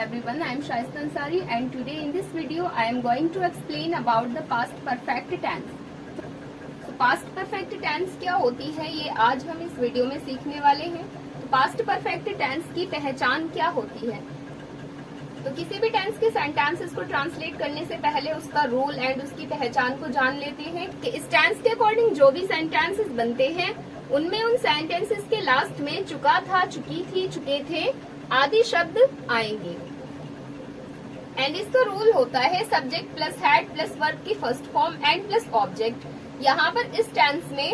everyone, I am Shaista Ansari and today in this video I am going to explain about the past perfect tense. So past perfect tense क्या होती है ये आज हम इस video में सीखने वाले हैं। तो past perfect tense की पहचान क्या होती है? तो किसी भी टेंस के सेंटेंसेस को ट्रांसलेट करने से पहले उसका रूल एंड उसकी पहचान को जान लेते हैं कि इस टेंस के अकॉर्डिंग जो भी सेंटेंसेस बनते हैं उनमें उन सेंटेंसेस के लास्ट में चुका था, चुकी थी, चुके थे आदि शब्द आएंगे। एंड इसका रूल होता है subject plus had plus verb की first form and plus object. यहाँ पर इस टेंस में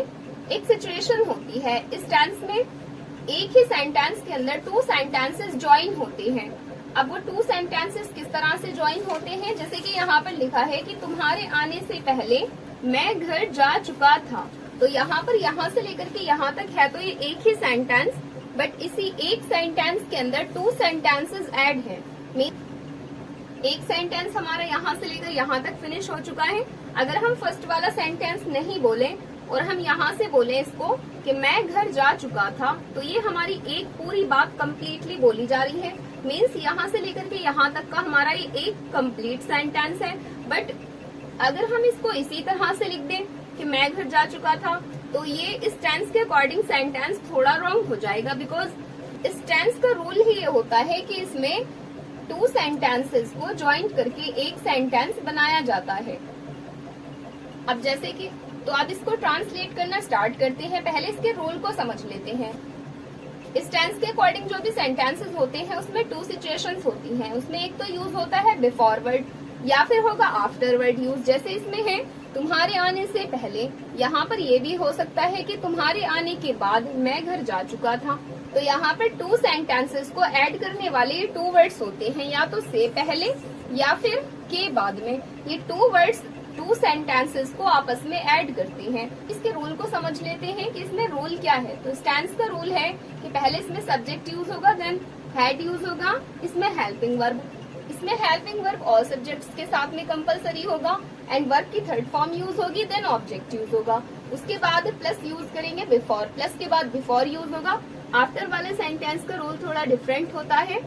एक सिचुएशन होती है। इस टेंस में एक ही सेंटेंस के अंदर टू सेंटेंसेस ज्वाइन होते हैं। अब वो टू सेंटेंसेस किस तरह से ज्वाइन होते हैं, जैसे कि यहाँ पर लिखा है कि तुम्हारे आने से पहले मैं घर जा चुका था। तो यहाँ पर यहाँ से लेकर के यहाँ तक है तो ये एक ही सेंटेंस, बट इसी एक सेंटेंस के अंदर टू सेंटेंसेस ऐड है। एक सेंटेंस हमारा यहाँ से लेकर यहाँ तक फिनिश हो चुका है। अगर हम फर्स्ट वाला सेंटेंस नहीं बोले और हम यहाँ से बोले इसको कि मैं घर जा चुका था, तो ये हमारी एक पूरी बात कम्प्लीटली बोली जा रही है। मीन्स यहाँ से लेकर के यहाँ तक का हमारा ये एक कंप्लीट सेंटेंस है। बट अगर हम इसको इसी तरह से लिख दें कि मैं घर जा चुका था, तो ये इस टेंस के अकॉर्डिंग सेंटेंस थोड़ा रॉन्ग हो जाएगा। बिकॉज इस टेंस का रूल ही ये होता है कि इसमें टू सेंटेंसेस को ज्वाइन करके एक सेंटेंस बनाया जाता है। अब जैसे कि तो अब इसको ट्रांसलेट करना स्टार्ट करते हैं। पहले इसके रूल को समझ लेते हैं। इस टेंस के अकॉर्डिंग जो भी सेंटेंसेस होते हैं उसमें टू सिचुएशंस होती हैं। उसमें एक तो यूज होता है बिफोर वर्ड या फिर होगा आफ्टर वर्ड यूज। जैसे इसमें है तुम्हारे आने से पहले, यहाँ पर ये भी हो सकता है कि तुम्हारे आने के बाद मैं घर जा चुका था। तो यहाँ पर टू सेंटेंसेस को ऐड करने वाले टू वर्ड्स होते हैं, या तो से पहले या फिर के बाद में। ये टू वर्ड्स टू सेंटेंसेस को आपस में ऐड करते हैं। इसके रूल को समझ लेते हैं कि इसमें रूल क्या है। तो इस टेंस का रूल है कि पहले इसमें सब्जेक्ट यूज होगा, देन हैड यूज होगा, इसमें हेल्पिंग वर्ब, इसमें हेल्पिंग वर्ब ऑल सब्जेक्ट्स के साथ में कंपलसरी होगा, एंड वर्ब की थर्ड फॉर्म यूज होगी, देन ऑब्जेक्ट यूज होगा। उसके बाद प्लस यूज करेंगे बिफोर, प्लस के बाद बिफोर यूज होगा। आफ्टर वाले सेंटेंस का रूल थोड़ा डिफरेंट होता है।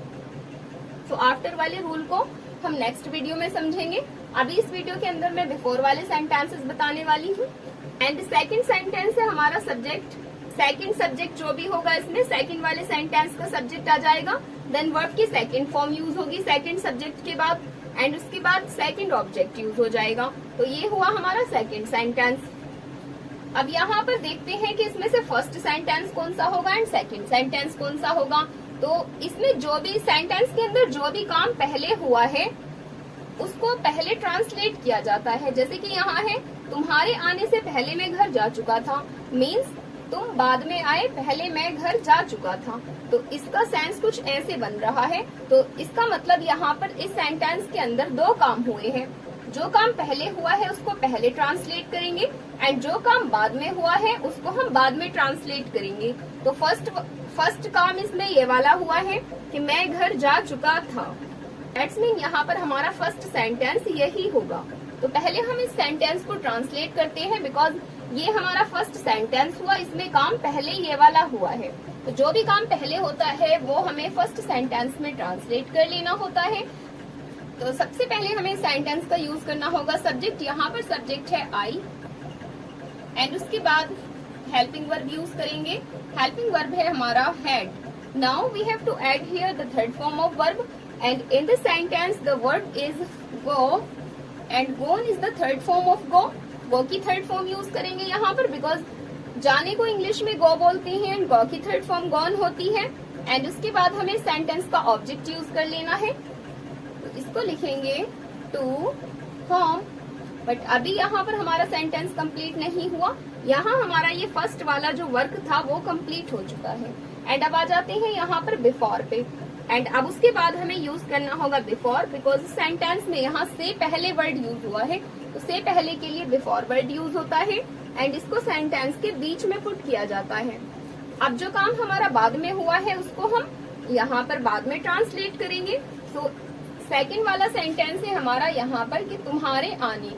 तो आफ्टर वाले रूल को हम नेक्स्ट वीडियो में समझेंगे। अभी इस वीडियो के अंदर मैं बिफोर वाले सेंटेंसेस बताने वाली हूँ। एंड सेकंड सेंटेंस है हमारा सब्जेक्ट। सेकंड सब्जेक्ट जो भी होगा इसमें सेकंड वाले सेंटेंस का सब्जेक्ट आ जाएगा, देन वर्ब की सेकंड फॉर्म यूज होगी सेकंड सब्जेक्ट के बाद, एंड उसके बाद सेकंड ऑब्जेक्ट यूज हो जाएगा। तो ये हुआ हमारा सेकंड सेंटेंस। अब यहाँ पर देखते हैं कि इसमें से फर्स्ट सेंटेंस कौन सा होगा एंड सेकंड सेंटेंस कौन सा होगा। तो इसमें जो भी सेंटेंस के अंदर जो भी काम पहले हुआ है उसको पहले ट्रांसलेट किया जाता है। जैसे कि यहाँ है तुम्हारे आने से पहले मैं घर जा चुका था, मीन्स तुम बाद में आए, पहले मैं घर जा चुका था। तो इसका सेंस कुछ ऐसे बन रहा है। तो इसका मतलब यहाँ पर इस सेंटेंस के अंदर दो काम हुए हैं। जो काम पहले हुआ है उसको पहले ट्रांसलेट करेंगे, एंड जो काम बाद में हुआ है उसको हम बाद में ट्रांसलेट करेंगे। तो फर्स्ट काम इसमें ये वाला हुआ है कि मैं घर जा चुका था। दैट्स मीन यहाँ पर हमारा फर्स्ट सेंटेंस यही होगा। तो पहले हम इस सेंटेंस को ट्रांसलेट करते हैं, बिकॉज ये हमारा फर्स्ट सेंटेंस हुआ, इसमें काम पहले ये वाला हुआ है। तो जो भी काम पहले होता है वो हमें फर्स्ट सेंटेंस में ट्रांसलेट कर लेना होता है। तो सबसे पहले हमें सेंटेंस का यूज करना होगा सब्जेक्ट। यहाँ पर सब्जेक्ट है आई, एंड उसके बाद हेल्पिंग वर्ब यूज करेंगे। हेल्पिंग वर्ब है हमारा had. Now we have to add here the third form of verb, and in the sentence the word is go and gone is the third form of go. go की third form use करेंगे यहाँ पर, because जाने को English में go बोलते हैं and go की थर्ड फॉर्म gone होती है। एंड उसके बाद हमें सेंटेंस का ऑब्जेक्ट यूज कर लेना है। तो इसको लिखेंगे टू होम। बट अभी यहाँ पर हमारा सेंटेंस कंप्लीट नहीं हुआ। यहाँ हमारा ये फर्स्ट वाला जो वर्क था वो कंप्लीट हो चुका है। एंड अब आ जाते हैं यहाँ पर बिफोर पे। एंड अब उसके बाद हमें यूज करना होगा बिफोर, बिकॉज सेंटेंस में यहाँ से पहले वर्ड यूज हुआ है। तो से पहले के लिए बिफोर वर्ड यूज होता है, एंड इसको सेंटेंस के बीच में पुट किया जाता है। अब जो काम हमारा बाद में हुआ है उसको हम यहाँ पर बाद में ट्रांसलेट करेंगे। सो सेकंड वाला सेंटेंस है हमारा यहाँ पर कि तुम्हारे आने।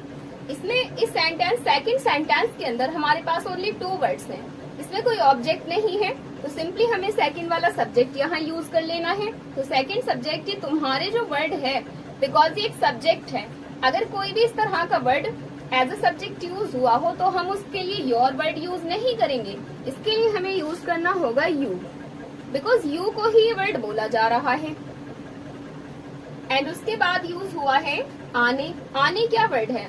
इसमें इस सेंटेंस सेकंड सेंटेंस के अंदर हमारे पास ओनली टू वर्ड्स हैं। इसमें कोई ऑब्जेक्ट नहीं है, तो सिंपली हमें सेकंड वाला सब्जेक्ट यहाँ यूज कर लेना है। तो सेकंड सब्जेक्ट ये तुम्हारे जो वर्ड है, बिकॉज ये एक सब्जेक्ट है, अगर कोई भी इस तरह का word as a subject use हुआ हो तो हम उसके लिए योर वर्ड यूज नहीं करेंगे। इसके लिए हमें यूज करना होगा यू, बिकॉज यू को ही ये वर्ड बोला जा रहा है। एंड उसके बाद यूज हुआ है आने। आने क्या वर्ड है?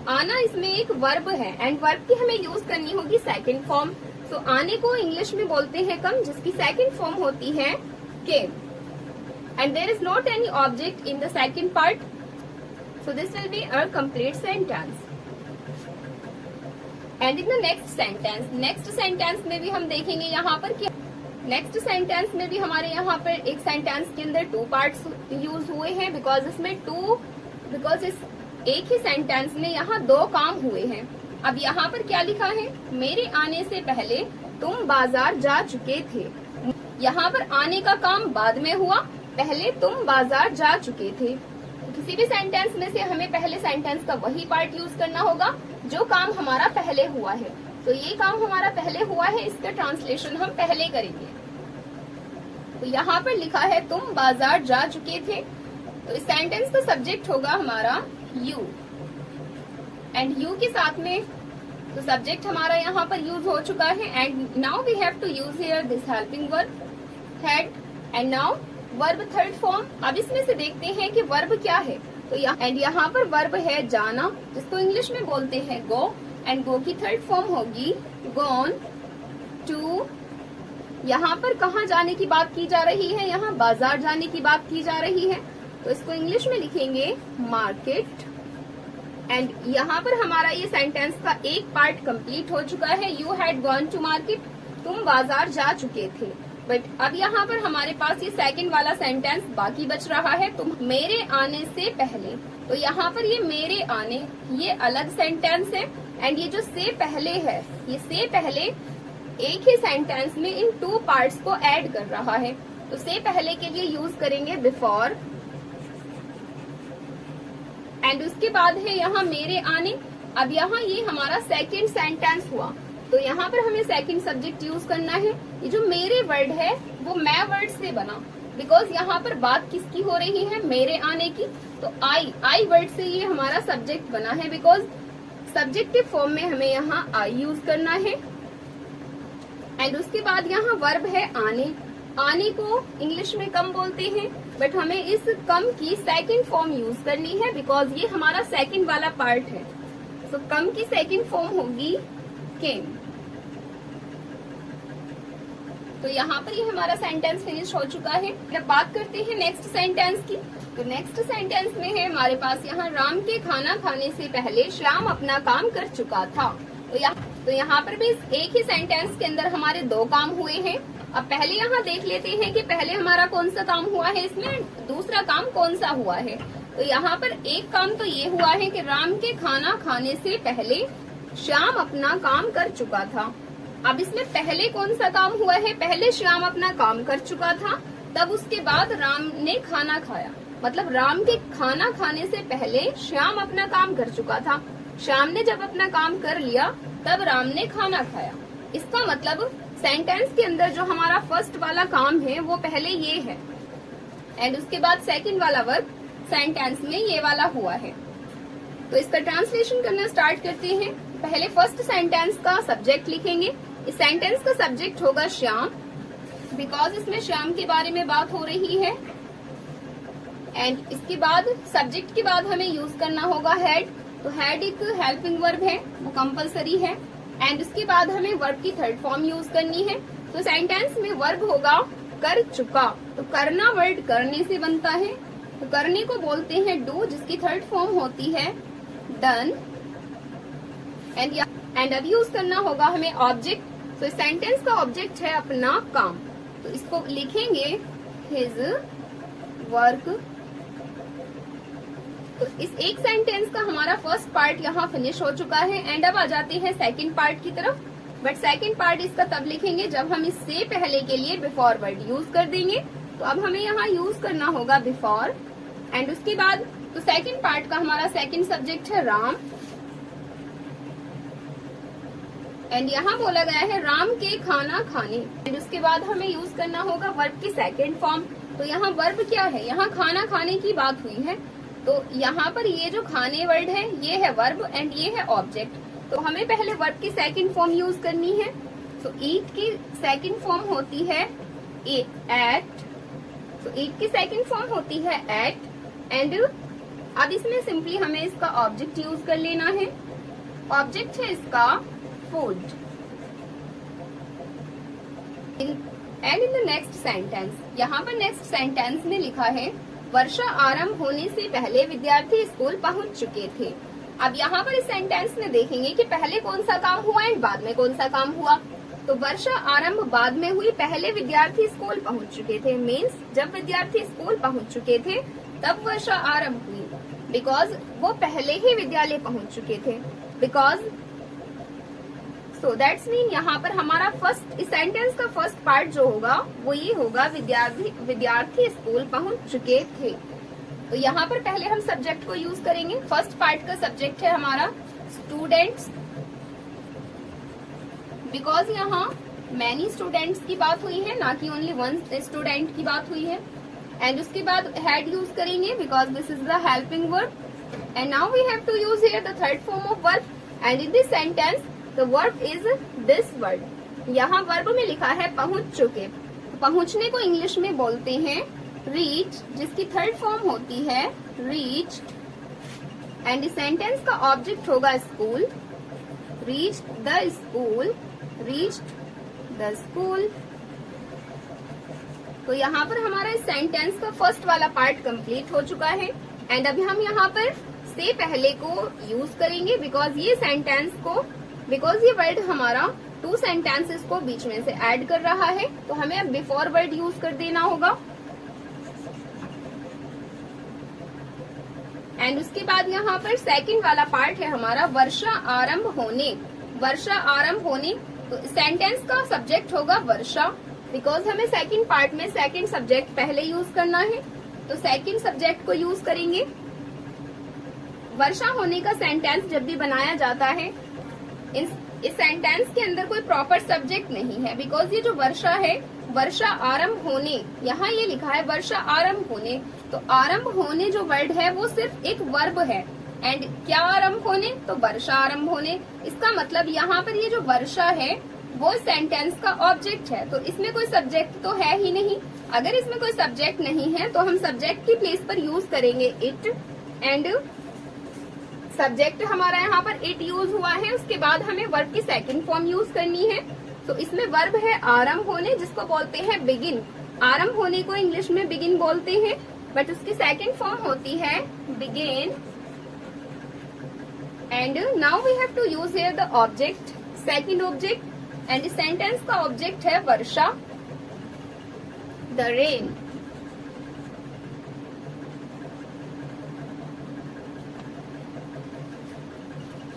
आना इसमें एक वर्ब है एंड वर्ब की हमें यूज करनी होगी सेकंड फॉर्म। सो आने को इंग्लिश में बोलते हैं कम, जिसकी सेकंड फॉर्म होती है came. And there is not any object in the second part, so this will be a complete sentence. And in the next sentence में भी हम देखेंगे यहाँ पर क्या। नेक्स्ट सेंटेंस में भी हमारे यहाँ पर एक सेंटेंस के अंदर टू पार्ट्स यूज हुए हैं, बिकॉज इस एक ही सेंटेंस में यहाँ दो काम हुए हैं। अब यहाँ पर क्या लिखा है? मेरे आने से पहले तुम बाजार जा चुके थे। यहाँ पर आने का काम बाद में हुआ, पहले तुम बाजार जा चुके थे। किसी भी सेंटेंस में से हमें पहले सेंटेंस का वही पार्ट यूज करना होगा जो काम हमारा पहले हुआ है। तो ये काम हमारा पहले हुआ है, इसका ट्रांसलेशन हम पहले करेंगे। तो यहाँ पर लिखा है तुम बाजार जा चुके थे, तो इस सेंटेंस का सब्जेक्ट होगा हमारा यू। एंड यू के साथ में तो सब्जेक्ट हमारा यहाँ पर यूज हो चुका है। And now we have to use here this helping verb had. And now verb third form. अब इसमें से देखते हैं कि वर्ब क्या है। तो यहाँ पर वर्ब है जाना, जिसको इंग्लिश में बोलते हैं गो। एंड गो की थर्ड फॉर्म होगी गॉन टू। यहाँ पर कहाँ जाने की बात की जा रही है? यहाँ बाजार जाने की बात की जा रही है, तो इसको इंग्लिश में लिखेंगे मार्केट। एंड यहाँ पर हमारा ये सेंटेंस का एक पार्ट कंप्लीट हो चुका है। You had gone to market, तुम बाजार जा चुके थे। बट अब यहाँ पर हमारे पास ये सेकंड वाला सेंटेंस बाकी बच रहा है, तुम मेरे आने से पहले। तो यहाँ पर ये मेरे आने ये अलग सेंटेंस है। एंड ये जो से पहले है, ये से पहले एक ही सेंटेंस में इन टू पार्ट्स को ऐड कर रहा है। तो से पहले के लिए यूज करेंगे बिफोर। एंड उसके बाद है यहाँ मेरे आने। अब यहाँ ये हमारा सेकंड सेंटेंस हुआ, तो यहाँ पर हमें सेकंड सब्जेक्ट यूज करना है। ये जो मेरे वर्ड है वो मैं वर्ड से बना, बिकॉज यहाँ पर बात किसकी हो रही है? मेरे आने की। तो आई वर्ड से ये हमारा सब्जेक्ट बना है, बिकॉज सब्जेक्टिव फॉर्म में हमें यहाँ आई यूज करना है। एंड उसके बाद यहाँ वर्ब है आने। आने को इंग्लिश में कम बोलते हैं, बट हमें इस कम की सेकंड फॉर्म यूज करनी है, बिकॉज ये हमारा सेकंड वाला पार्ट है। सो कम की सेकंड फॉर्म होगी केम। तो यहाँ पर ये हमारा सेंटेंस फिनिश हो चुका है। अब बात करते हैं नेक्स्ट सेंटेंस की। तो नेक्स्ट सेंटेंस में है हमारे पास यहाँ राम के खाना खाने से पहले श्याम अपना काम कर चुका था। तो यहाँ पर भी एक ही सेंटेंस के अंदर हमारे दो काम हुए हैं। अब पहले यहाँ देख लेते हैं कि पहले हमारा कौन सा काम हुआ है, इसमें दूसरा काम कौन सा हुआ है। तो यहाँ पर एक काम तो ये हुआ है कि राम के खाना खाने से पहले श्याम अपना काम कर चुका था। अब इसमें पहले कौन सा काम हुआ है? पहले श्याम अपना काम कर चुका था, तब उसके बाद राम ने खाना खाया। मतलब राम के खाना खाने से पहले श्याम अपना काम कर चुका था। श्याम ने जब अपना काम कर लिया तब राम ने खाना खाया। इसका मतलब सेंटेंस के अंदर जो हमारा फर्स्ट वाला काम है वो पहले ये है, एंड उसके बाद सेकंड वाला वर्ब सेंटेंस में ये वाला हुआ है। तो इसका ट्रांसलेशन करना स्टार्ट करते हैं। पहले फर्स्ट सेंटेंस का सब्जेक्ट लिखेंगे। इस सेंटेंस का सब्जेक्ट होगा श्याम, बिकॉज इसमें श्याम के बारे में बात हो रही है। एंड इसके बाद सब्जेक्ट के बाद हमें यूज करना होगा हैड। तो हैड एक हेल्पिंग वर्ब है, वो कंपलसरी है। एंड उसके बाद हमें वर्ब की थर्ड फॉर्म यूज करनी है। तो सेंटेंस में वर्ब होगा कर चुका। तो करना वर्ड करने से बनता है, तो करने को बोलते हैं डू, जिसकी थर्ड फॉर्म होती है डन। एंड अब यूज करना होगा हमें ऑब्जेक्ट। तो इस सेंटेंस का ऑब्जेक्ट है अपना काम, तो इसको लिखेंगे हिज वर्क। तो इस एक सेंटेंस का हमारा फर्स्ट पार्ट यहाँ फिनिश हो चुका है। एंड अब आ जाते हैं सेकंड पार्ट की तरफ। बट सेकंड पार्ट इसका तब लिखेंगे जब हम इससे पहले के लिए बिफोर वर्ड यूज कर देंगे। तो अब हमें यहाँ यूज करना होगा बिफोर। एंड उसके बाद तो सेकंड पार्ट का हमारा सेकंड सब्जेक्ट है राम। एंड यहाँ बोला गया है राम के खाना खाने, एंड उसके बाद हमें यूज करना होगा वर्ब की सेकेंड फॉर्म। तो यहाँ वर्ब क्या है, यहाँ खाना खाने की बात हुई है, तो यहाँ पर ये जो खाने वर्ड है ये है वर्ब एंड ये है ऑब्जेक्ट। तो हमें पहले वर्ब की सेकेंड फॉर्म यूज करनी है। तो ईट की सेकेंड फॉर्म होती है एट। तो ईट की सेकेंड फॉर्म होती है एट, एंड अब इसमें सिंपली हमें इसका ऑब्जेक्ट यूज कर लेना है। ऑब्जेक्ट है इसका food. And in the next sentence, यहाँ पर नेक्स्ट सेंटेंस में लिखा है वर्षा आरंभ होने से पहले विद्यार्थी स्कूल पहुंच चुके थे। अब यहाँ पर इस सेंटेंस में देखेंगे कि पहले कौन सा काम हुआ एंड बाद में कौन सा काम हुआ। तो वर्षा आरंभ बाद में हुई, पहले विद्यार्थी स्कूल पहुंच चुके थे। मीन्स जब विद्यार्थी स्कूल पहुंच चुके थे तब वर्षा आरंभ हुई, बिकॉज वो पहले ही विद्यालय पहुंच चुके थे। बिकॉज सो दैट्स मीन यहाँ पर हमारा फर्स्ट, इस सेंटेंस का फर्स्ट पार्ट जो होगा वो ये होगा विद्यार्थी स्कूल पहुंच चुके थे। तो यहाँ पर पहले हम सब्जेक्ट को यूज करेंगे। फर्स्ट पार्ट का सब्जेक्ट है हमारा स्टूडेंट्स, बिकॉज यहाँ मैनी स्टूडेंट्स की बात हुई है, ना कि ओनली वन स्टूडेंट की बात हुई है। एंड उसके बाद हैड यूज करेंगे because this is the helping verb. And now we have to use here the third form of verb, and in this sentence the verb is this word. यहाँ verb में लिखा है पहुंच चुके। पहुंचने को इंग्लिश में बोलते हैं रीच, जिसकी थर्ड फॉर्म होती है रीच्ड। एंड इस सेंटेंस का ऑब्जेक्ट होगा school. Reached the school, reached the school. तो यहाँ पर हमारा इस सेंटेंस का फर्स्ट वाला पार्ट कंप्लीट हो चुका है। एंड अभी हम यहाँ पर से पहले को यूज करेंगे बिकॉज ये सेंटेंस को, बिकॉज ये वर्ड हमारा टू सेंटेंसेस को बीच में से ऐड कर रहा है, तो हमें अब बिफोर वर्ड यूज कर देना होगा। एंड उसके बाद यहाँ पर सेकंड वाला पार्ट है हमारा वर्षा आरंभ होने। वर्षा आरंभ होने, तो सेंटेंस का सब्जेक्ट होगा वर्षा, बिकॉज हमें सेकंड पार्ट में सेकंड सब्जेक्ट पहले यूज करना है। तो सेकंड सब्जेक्ट को यूज करेंगे। वर्षा होने का सेंटेंस जब भी बनाया जाता है, इस सेंटेंस के अंदर कोई प्रॉपर सब्जेक्ट नहीं है, बिकॉज ये जो वर्षा है, वर्षा आरंभ होने, यहाँ ये लिखा है वर्षा आरंभ होने। तो आरंभ होने जो वर्ड है वो सिर्फ एक वर्ब है। एंड क्या आरंभ होने, तो वर्षा आरंभ होने। इसका मतलब यहाँ पर ये जो वर्षा है वो सेंटेंस का ऑब्जेक्ट है, तो इसमें कोई सब्जेक्ट तो है ही नहीं। अगर इसमें कोई सब्जेक्ट नहीं है तो हम सब्जेक्ट की प्लेस पर यूज करेंगे इट। एंड सब्जेक्ट हमारा यहाँ पर इट यूज हुआ है, उसके बाद हमें वर्ब की सेकंड फॉर्म यूज करनी है। तो इसमें वर्ब है आरंभ होने, जिसको बोलते हैं बिगिन। आरंभ होने को इंग्लिश में बिगिन बोलते हैं, बट उसकी सेकंड फॉर्म होती है begin. And now we have to use here the object, second object. And इस सेंटेंस का ऑब्जेक्ट है वर्षा, द रेन।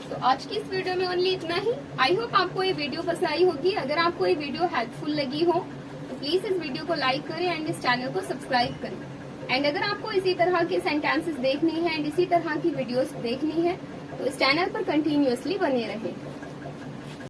तो आज की इस वीडियो में ओनली इतना ही। आई होप आपको ये वीडियो पसंद आई होगी। अगर आपको ये वीडियो हेल्पफुल लगी हो तो प्लीज इस वीडियो को लाइक करें एंड इस चैनल को सब्सक्राइब करें। एंड अगर आपको इसी तरह के सेंटेंसेस देखनी है एंड इसी तरह की वीडियोस देखनी है तो इस चैनल पर कंटिन्यूअसली बने रहें।